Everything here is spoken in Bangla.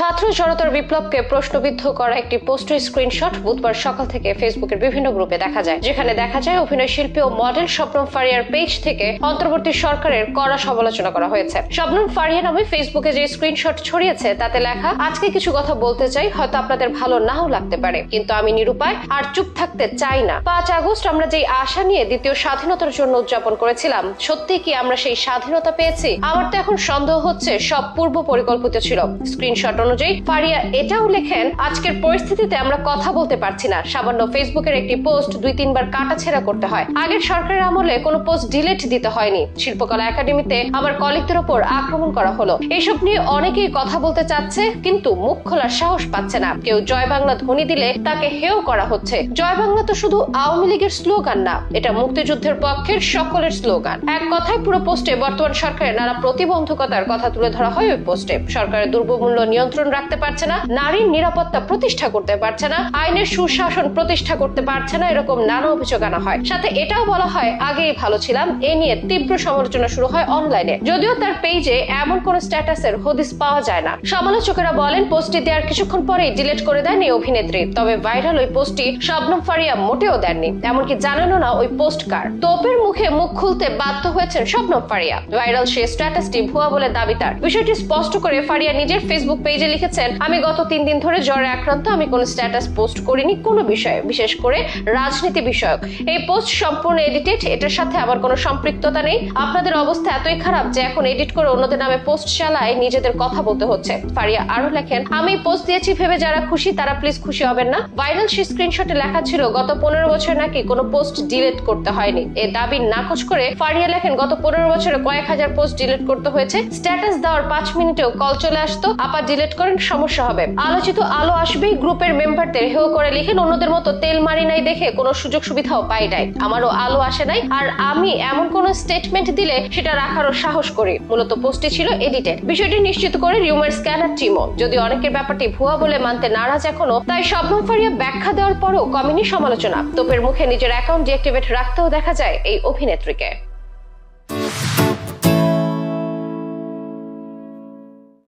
ছাত্র জনতার বিপ্লবকে প্রশ্নবিদ্ধ করা একটি পোস্টের স্ক্রিনশট বুধবার সকাল থেকে ফেসবুকের বিভিন্ন গ্রুপে দেখা যায়, যেখানে দেখা যায় অভিনয় শিল্পী ও মডেল শবনম ফারিয়ার পেজ থেকে অন্তর্বর্তী সরকারের কড়া সমালোচনা করা হয়েছে। শবনম ফারিয়া নামে ফেসবুকে যে স্ক্রিনশট ছড়িয়েছে তাতে লেখা, আজকে কিছু কথা বলতে চাই, হয়তো আপনাদের ভালো নাও লাগতে পারে, কিন্তু আমি নিরুপায় আর চুপ থাকতে চাই না। 5 আগস্ট আমরা যেই আশা নিয়ে দ্বিতীয় স্বাধীনতার জন্য উদযাপন করেছিলাম, সত্যি কি আমরা সেই স্বাধীনতা পেয়েছি? আমার তো এখন সন্দেহ হচ্ছে সব পূর্ব পরিকল্পিত ছিল। স্ক্রিনশট অনুযায়ী ফারিয়া এটাও লেখেন, আজকের পরিস্থিতিতে আমরা কথা বলতে পারছি না। সামান্য ফেসবুকের একটি পোস্ট 2-3 বার কাটাছেঁড়া করতে হয়। আগের সরকারের আমলে কোনো পোস্ট ডিলিট দিতে হয়নি। শিল্পকলা একাডেমিতে আমার কলিগদের উপর আক্রমণ করা হলো। এইসব নিয়ে অনেকেই কথা বলতে চাচ্ছে, কিন্তু মুখ খোলার সাহস পাচ্ছে না। কেউ জয় বাংলা ধ্বনি দিলে তাকে হেয় করা হচ্ছে। জয় বাংলা তো শুধু আওয়ামী লীগের স্লোগান না, এটা মুক্তিযুদ্ধের পক্ষের সকলের স্লোগান। এক কথায় পুরো পোস্টে বর্তমান সরকারের নানা প্রতিবন্ধকতার কথা তুলে ধরা হয়। ওই পোস্টে সরকারের দ্রব্যমূল্য নিয়ন্ত্রণ রাখতে পারছে না, নারীর নিরাপত্তা প্রতিষ্ঠা করতে পারছে না, আইনের সুশাসন প্রতিষ্ঠা করতে পারছে না, এরকম নানা অভিযোগ আনা হয়। সাথে এটাও বলা হয়, আগেই ভালো ছিলাম। এ নিয়ে তীব্র সমালোচনা শুরু হয় অনলাইনে, যদিও তার পেজে এমন কোন স্ট্যাটাসের হদিস পাওয়া যায় না। সমালোচকেরা বলেন, পোস্টটি দেওয়ার কিছুক্ষণ পরেই ডিলিট করে দেন এই অভিনেত্রী। তবে ভাইরাল ওই পোস্টটি শবনম ফারিয়া মোটেও দেননি, এমনকি জানানো না ওই পোস্ট কার। তোপের মুখে মুখ খুলতে বাধ্য হয়েছেন শবনম ফারিয়া। ভাইরাল সেই স্ট্যাটাসটি ভুয়া বলে দাবি তার। বিষয়টি স্পষ্ট করে ফারিয়া নিজের ফেসবুক পেজে লিখেছেন, আমি গত 3 দিন ধরে জ্বরে আক্রান্ত, আমি কোনো স্ট্যাটাস পোস্ট করিনি কোনো বিষয়ে, বিশেষ করে রাজনীতি বিষয়ক। এই পোস্ট সম্পূর্ণ এডিটেড, এটার সাথে আমার কোনো সম্পৃক্ততা নেই। আপনাদের অবস্থা এতই খারাপ যে এখন এডিট করে অন্যদের নামে পোস্ট চালায় নিজেদের কথা বলতে হচ্ছে। ফারিয়া আরো লেখেন, আমি পোস্ট দিয়েছি ভেবে যারা খুশি তারা প্লিজ খুশি হবেন না। ভাইরাল সেই স্ক্রিনশটে লেখা ছিল, গত 15 বছর নাকি কোনো পোস্ট ডিলিট করতে হয়নি। এই দাবি নাকচ করে ফারিয়া লেখেন, গত 15 বছরে কয়েক হাজার পোস্ট ডিলিট করতে হয়েছে। স্ট্যাটাস দেওয়ার 5 মিনিটেও কল চলে আসতো, আপা ডিলিট করেন, সমস্যা হবে। আলোচিত আলো আসবেই গ্রুপের মেম্বারদের হেয় করে লিখেন, অন্যদের মতো তেল মারি নাই দেখে কোনো সুযোগ সুবিধাও পাই নাই, আমারও আলো আসে নাই, আর আমি এমন কোন স্টেটমেন্ট দিলে সেটা রাখারও সাহস করি। মূলত পোস্টটি ছিল এডিটেড। বিষয়টি নিশ্চিত করে রিউমার স্ক্যানার টিমও। যদি অনেকের ব্যাপারটি ভুয়া বলে মানতে নারাজ এখনো, তাই শবনম ফারিয়া ব্যাখ্যা দেওয়ার পরও কমেনি সমালোচনা। তোপের মুখে নিজের অ্যাকাউন্ট ডিঅ্যাক্টিভেট রাখতেও দেখা যায় এই অভিনেত্রীকে।